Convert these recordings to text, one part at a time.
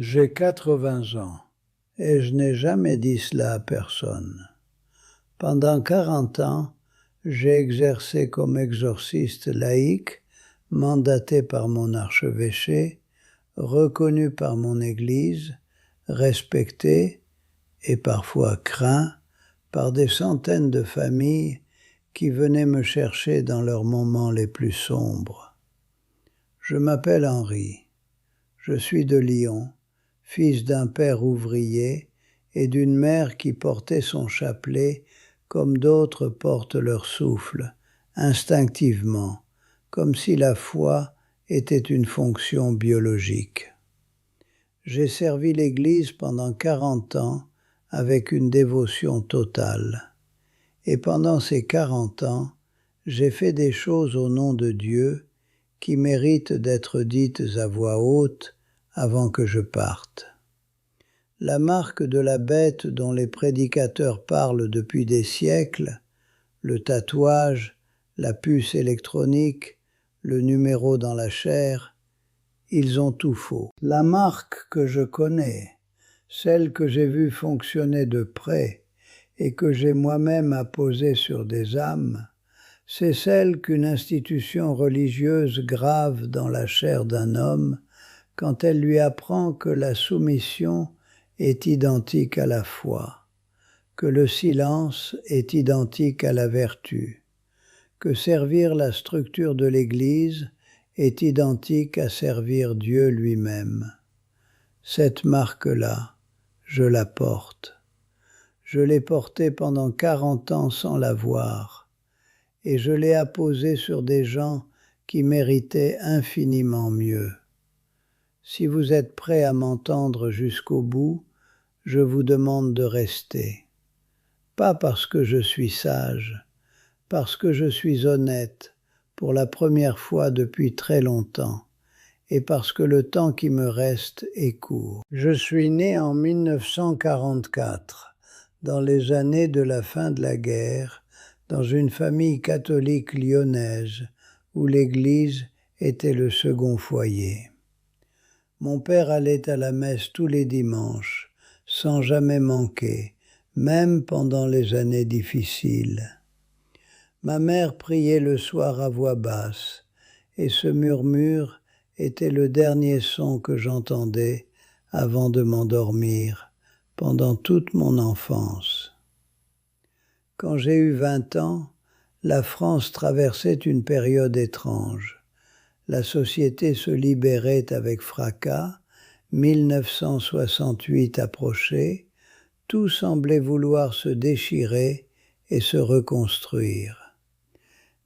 J'ai 80 ans et je n'ai jamais dit cela à personne. Pendant 40 ans, j'ai exercé comme exorciste laïque, mandaté par mon archevêché, reconnu par mon Église, respecté et parfois craint par des centaines de familles qui venaient me chercher dans leurs moments les plus sombres. Je m'appelle Henri, je suis de Lyon, fils d'un père ouvrier et d'une mère qui portait son chapelet comme d'autres portent leur souffle, instinctivement, comme si la foi était une fonction biologique. J'ai servi l'Église pendant 40 ans avec une dévotion totale. Et pendant ces 40 ans, j'ai fait des choses au nom de Dieu qui méritent d'être dites à voix haute avant que je parte. La marque de la bête dont les prédicateurs parlent depuis des siècles, le tatouage, la puce électronique, le numéro dans la chair, ils ont tout faux. La marque que je connais, celle que j'ai vue fonctionner de près et que j'ai moi-même apposée sur des âmes, c'est celle qu'une institution religieuse grave dans la chair d'un homme quand elle lui apprend que la soumission est identique à la foi, que le silence est identique à la vertu, que servir la structure de l'Église est identique à servir Dieu lui-même. Cette marque-là, je la porte. Je l'ai portée pendant 40 ans sans la voir, et je l'ai apposée sur des gens qui méritaient infiniment mieux. Si vous êtes prêts à m'entendre jusqu'au bout, je vous demande de rester. Pas parce que je suis sage, parce que je suis honnête pour la première fois depuis très longtemps, et parce que le temps qui me reste est court. Je suis né en 1944, dans les années de la fin de la guerre, dans une famille catholique lyonnaise, où l'Église était le second foyer. Mon père allait à la messe tous les dimanches, sans jamais manquer, même pendant les années difficiles. Ma mère priait le soir à voix basse, et ce murmure était le dernier son que j'entendais avant de m'endormir pendant toute mon enfance. Quand j'ai eu 20 ans, la France traversait une période étrange. La société se libérait avec fracas, 1968 approchait, tout semblait vouloir se déchirer et se reconstruire.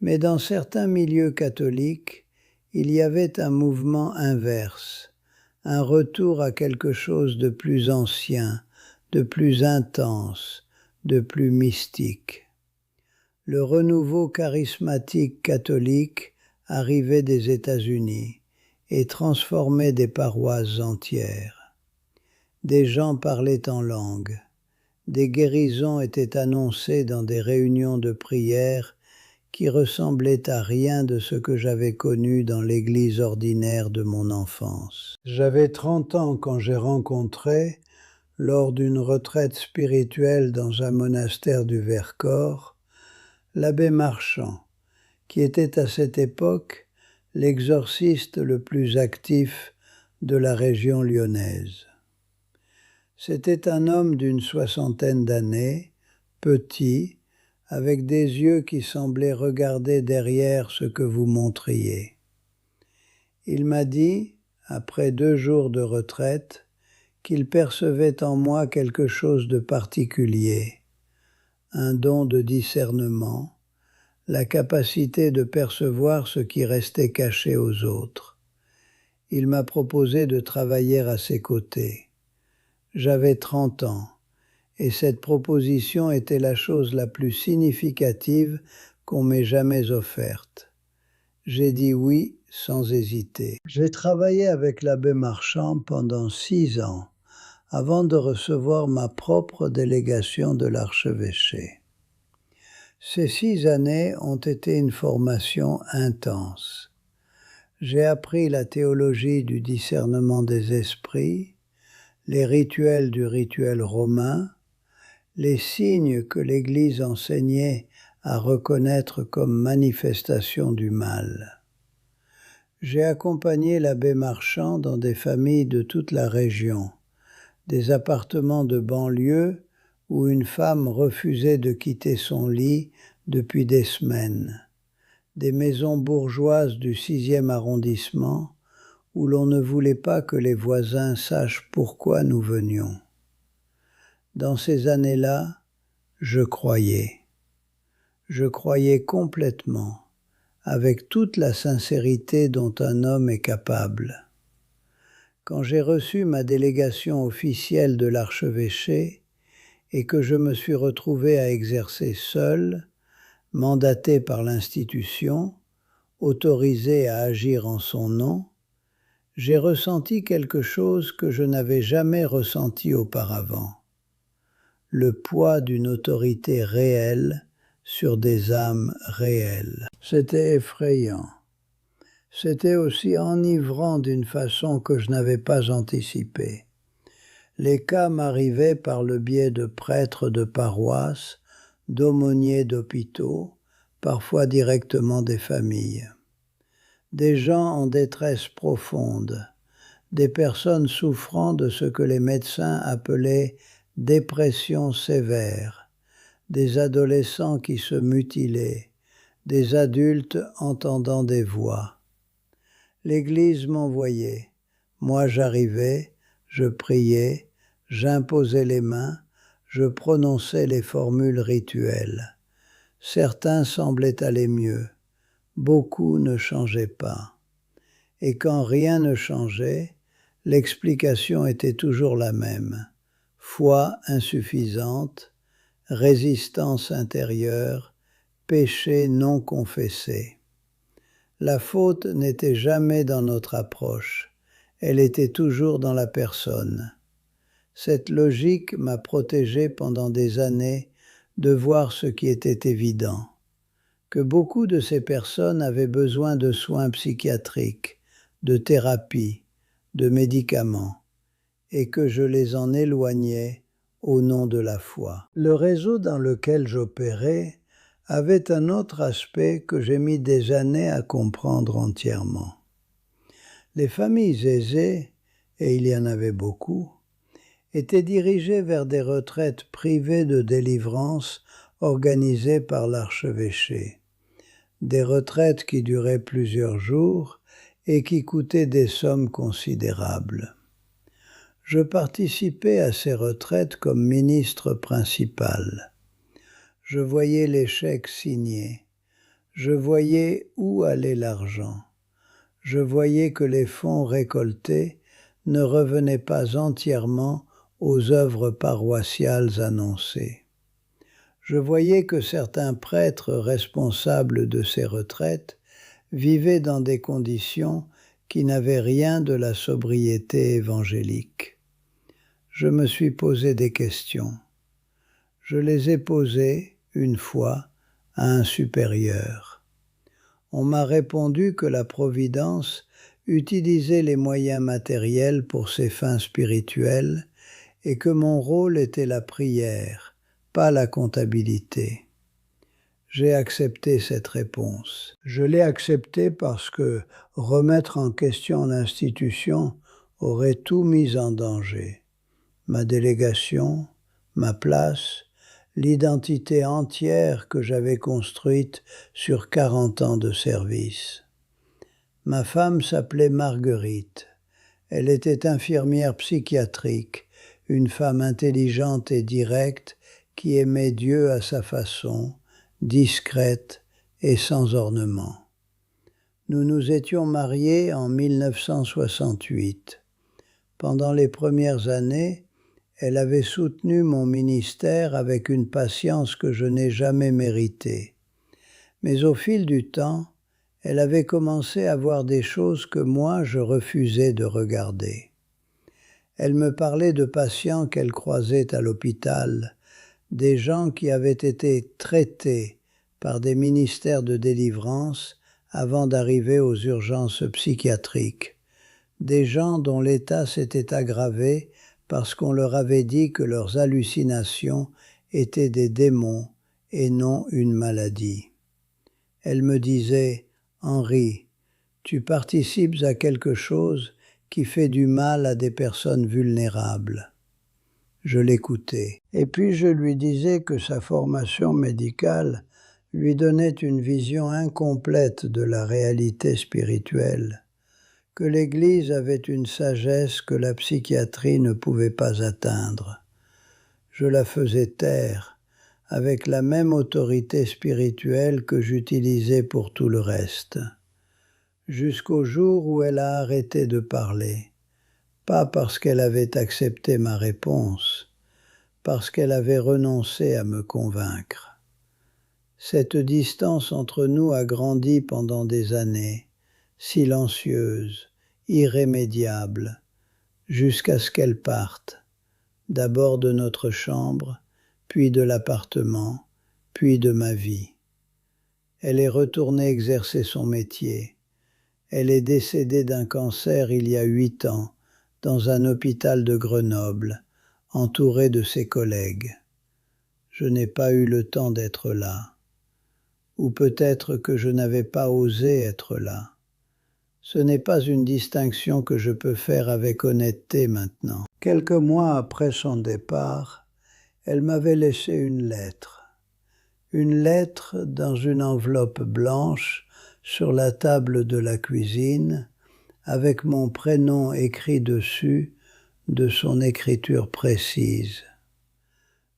Mais dans certains milieux catholiques, il y avait un mouvement inverse, un retour à quelque chose de plus ancien, de plus intense, de plus mystique. Le renouveau charismatique catholique arrivait des États-Unis et transformait des paroisses entières. Des gens parlaient en langue. Des guérisons étaient annoncées dans des réunions de prière qui ressemblaient à rien de ce que j'avais connu dans l'église ordinaire de mon enfance. J'avais 30 ans quand j'ai rencontré, lors d'une retraite spirituelle dans un monastère du Vercors, l'abbé Marchand, qui était à cette époque l'exorciste le plus actif de la région lyonnaise. C'était un homme d'une 60aine d'années, petit, avec des yeux qui semblaient regarder derrière ce que vous montriez. Il m'a dit, après 2 jours de retraite, qu'il percevait en moi quelque chose de particulier, un don de discernement, la capacité de percevoir ce qui restait caché aux autres. Il m'a proposé de travailler à ses côtés. J'avais 30 ans, et cette proposition était la chose la plus significative qu'on m'ait jamais offerte. J'ai dit oui sans hésiter. J'ai travaillé avec l'abbé Marchand pendant 6 ans, avant de recevoir ma propre délégation de l'archevêché. Ces 6 années ont été une formation intense. J'ai appris la théologie du discernement des esprits, les rituels du rituel romain, les signes que l'Église enseignait à reconnaître comme manifestation du mal. J'ai accompagné l'abbé Marchand dans des familles de toute la région, des appartements de banlieue où une femme refusait de quitter son lit depuis des semaines, des maisons bourgeoises du 6e arrondissement où l'on ne voulait pas que les voisins sachent pourquoi nous venions. Dans ces années-là, je croyais. Je croyais complètement, avec toute la sincérité dont un homme est capable. Quand j'ai reçu ma délégation officielle de l'archevêché et que je me suis retrouvé à exercer seul, mandaté par l'institution, autorisé à agir en son nom, j'ai ressenti quelque chose que je n'avais jamais ressenti auparavant, le poids d'une autorité réelle sur des âmes réelles. C'était effrayant. C'était aussi enivrant d'une façon que je n'avais pas anticipée. Les cas m'arrivaient par le biais de prêtres de paroisse, d'aumôniers d'hôpitaux, parfois directement des familles. Des gens en détresse profonde, des personnes souffrant de ce que les médecins appelaient dépression sévère, des adolescents qui se mutilaient, des adultes entendant des voix. L'Église m'envoyait, moi j'arrivais, je priais, j'imposais les mains, je prononçais les formules rituelles. Certains semblaient aller mieux. Beaucoup ne changeaient pas. Et quand rien ne changeait, l'explication était toujours la même. Foi insuffisante, résistance intérieure, péché non confessé. La faute n'était jamais dans notre approche, elle était toujours dans la personne. Cette logique m'a protégé pendant des années de voir ce qui était évident, que beaucoup de ces personnes avaient besoin de soins psychiatriques, de thérapie, de médicaments, et que je les en éloignais au nom de la foi. Le réseau dans lequel j'opérais avait un autre aspect que j'ai mis des années à comprendre entièrement. Les familles aisées, et il y en avait beaucoup, étaient dirigées vers des retraites privées de délivrance organisées par l'archevêché. Des retraites qui duraient plusieurs jours et qui coûtaient des sommes considérables. Je participais à ces retraites comme ministre principal. Je voyais les chèques signés. Je voyais où allait l'argent. Je voyais que les fonds récoltés ne revenaient pas entièrement aux œuvres paroissiales annoncées. Je voyais que certains prêtres responsables de ces retraites vivaient dans des conditions qui n'avaient rien de la sobriété évangélique. Je me suis posé des questions. Je les ai posées, une fois, à un supérieur. On m'a répondu que la Providence utilisait les moyens matériels pour ses fins spirituelles et que mon rôle était la prière, pas la comptabilité. J'ai accepté cette réponse. Je l'ai acceptée parce que remettre en question l'institution aurait tout mis en danger. Ma délégation, ma place, l'identité entière que j'avais construite sur 40 ans de service. Ma femme s'appelait Marguerite. Elle était infirmière psychiatrique, une femme intelligente et directe qui aimait Dieu à sa façon, discrète et sans ornement. Nous nous étions mariés en 1968. Pendant les premières années, elle avait soutenu mon ministère avec une patience que je n'ai jamais méritée. Mais au fil du temps, elle avait commencé à voir des choses que moi je refusais de regarder. Elle me parlait de patients qu'elle croisait à l'hôpital, des gens qui avaient été traités par des ministères de délivrance avant d'arriver aux urgences psychiatriques, des gens dont l'état s'était aggravé parce qu'on leur avait dit que leurs hallucinations étaient des démons et non une maladie. Elle me disait « Henri, tu participes à quelque chose qui fait du mal à des personnes vulnérables. » Je l'écoutais. Et puis je lui disais que sa formation médicale lui donnait une vision incomplète de la réalité spirituelle, que l'Église avait une sagesse que la psychiatrie ne pouvait pas atteindre. Je la faisais taire, avec la même autorité spirituelle que j'utilisais pour tout le reste, jusqu'au jour où elle a arrêté de parler, pas parce qu'elle avait accepté ma réponse, parce qu'elle avait renoncé à me convaincre. Cette distance entre nous a grandi pendant des années, silencieuse, irrémédiable, jusqu'à ce qu'elle parte, d'abord de notre chambre, puis de l'appartement, puis de ma vie. Elle est retournée exercer son métier. Elle est décédée d'un cancer il y a 8 ans, dans un hôpital de Grenoble, entourée de ses collègues. Je n'ai pas eu le temps d'être là. Ou peut-être que je n'avais pas osé être là. Ce n'est pas une distinction que je peux faire avec honnêteté maintenant. Quelques mois après son départ, elle m'avait laissé une lettre. Une lettre dans une enveloppe blanche sur la table de la cuisine, avec mon prénom écrit dessus de son écriture précise.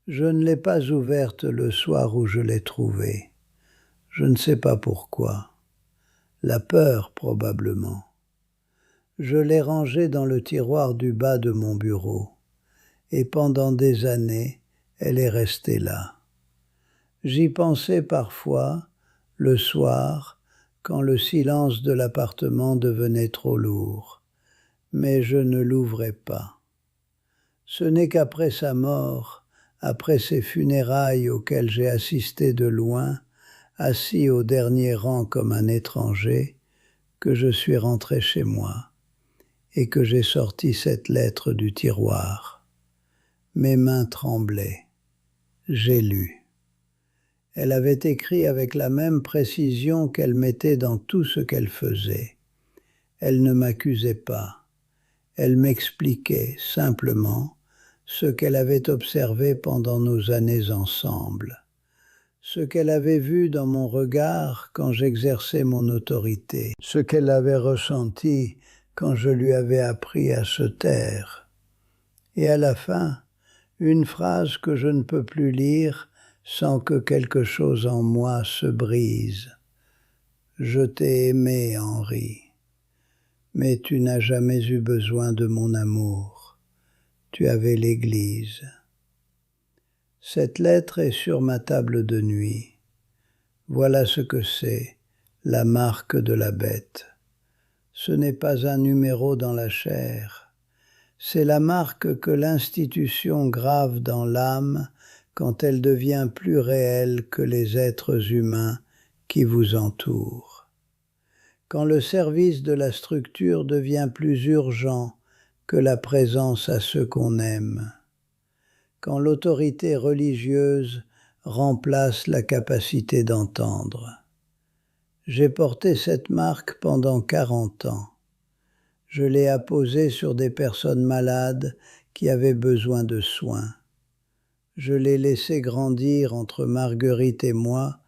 Je ne l'ai pas ouverte le soir où je l'ai trouvée. Je ne sais pas pourquoi. La peur, probablement. Je l'ai rangée dans le tiroir du bas de mon bureau, et pendant des années, elle est restée là. J'y pensais parfois, le soir, quand le silence de l'appartement devenait trop lourd, mais je ne l'ouvrais pas. Ce n'est qu'après sa mort, après ses funérailles auxquelles j'ai assisté de loin, assis au dernier rang comme un étranger, que je suis rentré chez moi et que j'ai sorti cette lettre du tiroir. Mes mains tremblaient. J'ai lu. Elle avait écrit avec la même précision qu'elle mettait dans tout ce qu'elle faisait. Elle ne m'accusait pas. Elle m'expliquait simplement ce qu'elle avait observé pendant nos années ensemble, ce qu'elle avait vu dans mon regard quand j'exerçais mon autorité, ce qu'elle avait ressenti quand je lui avais appris à se taire. Et à la fin, une phrase que je ne peux plus lire sans que quelque chose en moi se brise. Je t'ai aimé, Henri, mais tu n'as jamais eu besoin de mon amour. Tu avais l'Église. Cette lettre est sur ma table de nuit. Voilà ce que c'est, la marque de la bête. Ce n'est pas un numéro dans la chair. C'est la marque que l'institution grave dans l'âme quand elle devient plus réelle que les êtres humains qui vous entourent. Quand le service de la structure devient plus urgent que la présence à ceux qu'on aime. Quand l'autorité religieuse remplace la capacité d'entendre. J'ai porté cette marque pendant 40 ans. Je l'ai apposée sur des personnes malades qui avaient besoin de soins. Je l'ai laissée grandir entre Marguerite et moi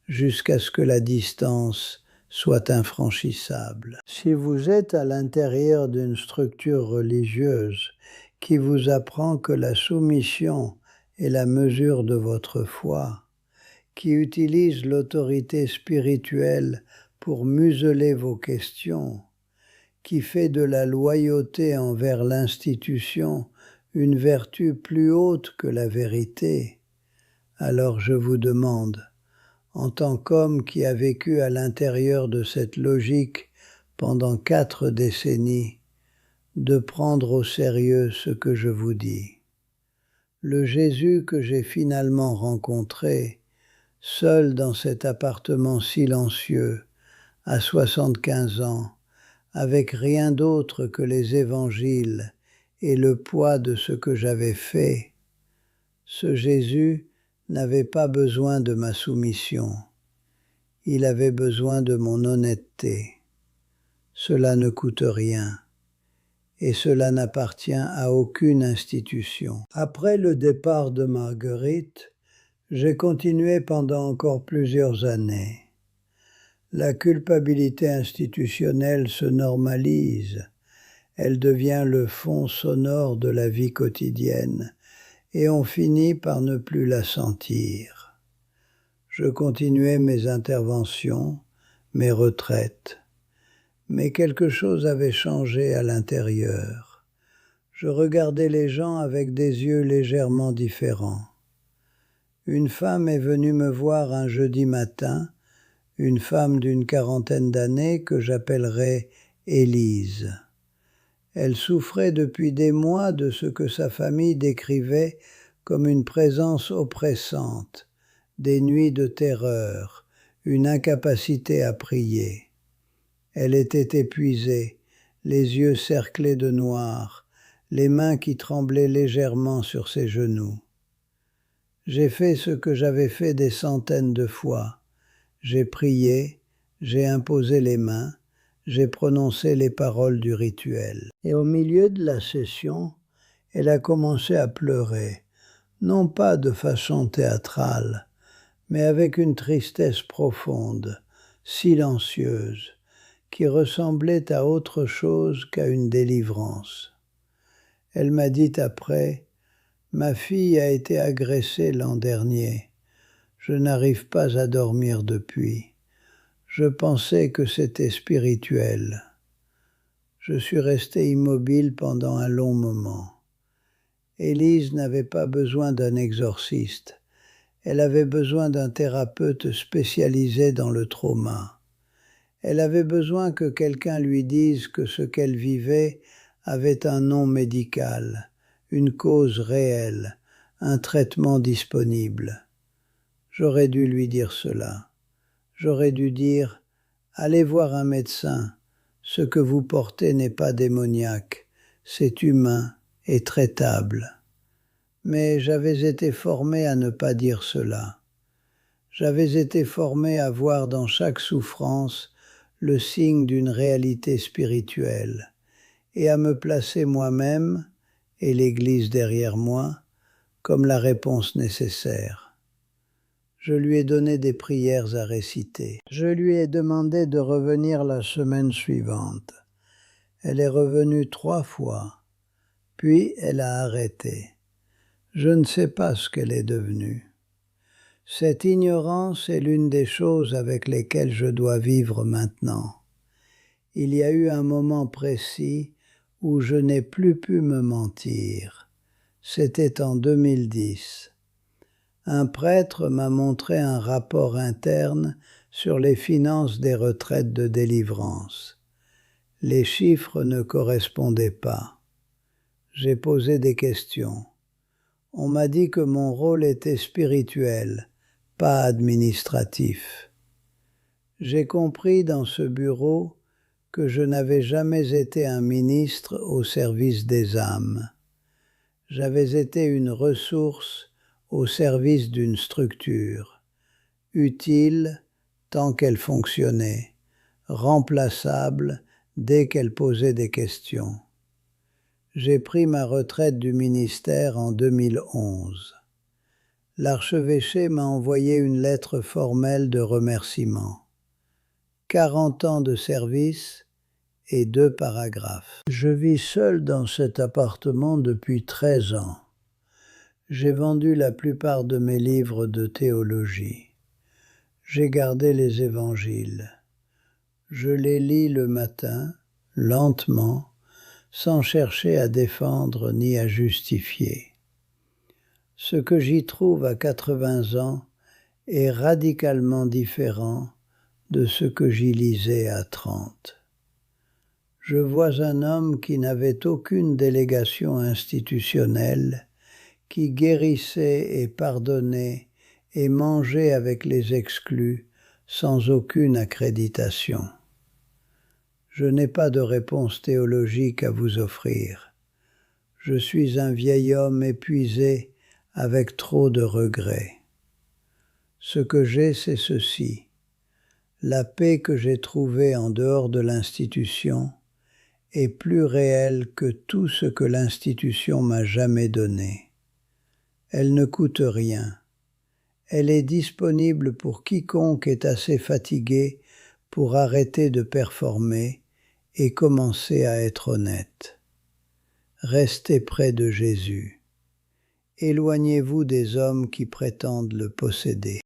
jusqu'à ce que la distance soit infranchissable. Si vous êtes à l'intérieur d'une structure religieuse qui vous apprend que la soumission est la mesure de votre foi, qui utilise l'autorité spirituelle pour museler vos questions, qui fait de la loyauté envers l'institution une vertu plus haute que la vérité, alors je vous demande, en tant qu'homme qui a vécu à l'intérieur de cette logique pendant 4 décennies, de prendre au sérieux ce que je vous dis. Le Jésus que j'ai finalement rencontré, seul dans cet appartement silencieux, à 75 ans, avec rien d'autre que les évangiles et le poids de ce que j'avais fait, ce Jésus n'avait pas besoin de ma soumission. Il avait besoin de mon honnêteté. Cela ne coûte rien. Et cela n'appartient à aucune institution. Après le départ de Marguerite, j'ai continué pendant encore plusieurs années. La culpabilité institutionnelle se normalise, elle devient le fond sonore de la vie quotidienne, et on finit par ne plus la sentir. Je continuais mes interventions, mes retraites. Mais quelque chose avait changé à l'intérieur. Je regardais les gens avec des yeux légèrement différents. Une femme est venue me voir un jeudi matin, une femme d'une quarantaine d'années que j'appellerais Élise. Elle souffrait depuis des mois de ce que sa famille décrivait comme une présence oppressante, des nuits de terreur, une incapacité à prier. Elle était épuisée, les yeux cerclés de noir, les mains qui tremblaient légèrement sur ses genoux. J'ai fait ce que j'avais fait des centaines de fois. J'ai prié, j'ai imposé les mains, j'ai prononcé les paroles du rituel. Et au milieu de la session, elle a commencé à pleurer, non pas de façon théâtrale, mais avec une tristesse profonde, silencieuse, qui ressemblait à autre chose qu'à une délivrance. Elle m'a dit après, « Ma fille a été agressée l'an dernier. Je n'arrive pas à dormir depuis. Je pensais que c'était spirituel. » Je suis resté immobile pendant un long moment. Élise n'avait pas besoin d'un exorciste. Elle avait besoin d'un thérapeute spécialisé dans le trauma. Elle avait besoin que quelqu'un lui dise que ce qu'elle vivait avait un nom médical, une cause réelle, un traitement disponible. J'aurais dû lui dire cela. J'aurais dû dire « Allez voir un médecin, ce que vous portez n'est pas démoniaque, c'est humain et traitable. » Mais j'avais été formé à ne pas dire cela. J'avais été formé à voir dans chaque souffrance le signe d'une réalité spirituelle, et à me placer moi-même, et l'Église derrière moi, comme la réponse nécessaire. Je lui ai donné des prières à réciter. Je lui ai demandé de revenir la semaine suivante. Elle est revenue 3 fois, puis elle a arrêté. Je ne sais pas ce qu'elle est devenue. Cette ignorance est l'une des choses avec lesquelles je dois vivre maintenant. Il y a eu un moment précis où je n'ai plus pu me mentir. C'était en 2010. Un prêtre m'a montré un rapport interne sur les finances des retraites de délivrance. Les chiffres ne correspondaient pas. J'ai posé des questions. On m'a dit que mon rôle était spirituel, pas administratif. J'ai compris dans ce bureau que je n'avais jamais été un ministre au service des âmes. J'avais été une ressource au service d'une structure, utile tant qu'elle fonctionnait, remplaçable dès qu'elle posait des questions. J'ai pris ma retraite du ministère en 2011. L'archevêché m'a envoyé une lettre formelle de remerciement. 40 ans de service et 2 paragraphes. Je vis seul dans cet appartement depuis 13 ans. J'ai vendu la plupart de mes livres de théologie. J'ai gardé les évangiles. Je les lis le matin, lentement, sans chercher à défendre ni à justifier. Ce que j'y trouve à 80 ans est radicalement différent de ce que j'y lisais à 30. Je vois un homme qui n'avait aucune délégation institutionnelle, qui guérissait et pardonnait et mangeait avec les exclus sans aucune accréditation. Je n'ai pas de réponse théologique à vous offrir. Je suis un vieil homme épuisé avec trop de regrets. Ce que j'ai, c'est ceci. La paix que j'ai trouvée en dehors de l'institution est plus réelle que tout ce que l'institution m'a jamais donné. Elle ne coûte rien. Elle est disponible pour quiconque est assez fatigué pour arrêter de performer et commencer à être honnête. Restez près de Jésus. Éloignez-vous des hommes qui prétendent le posséder.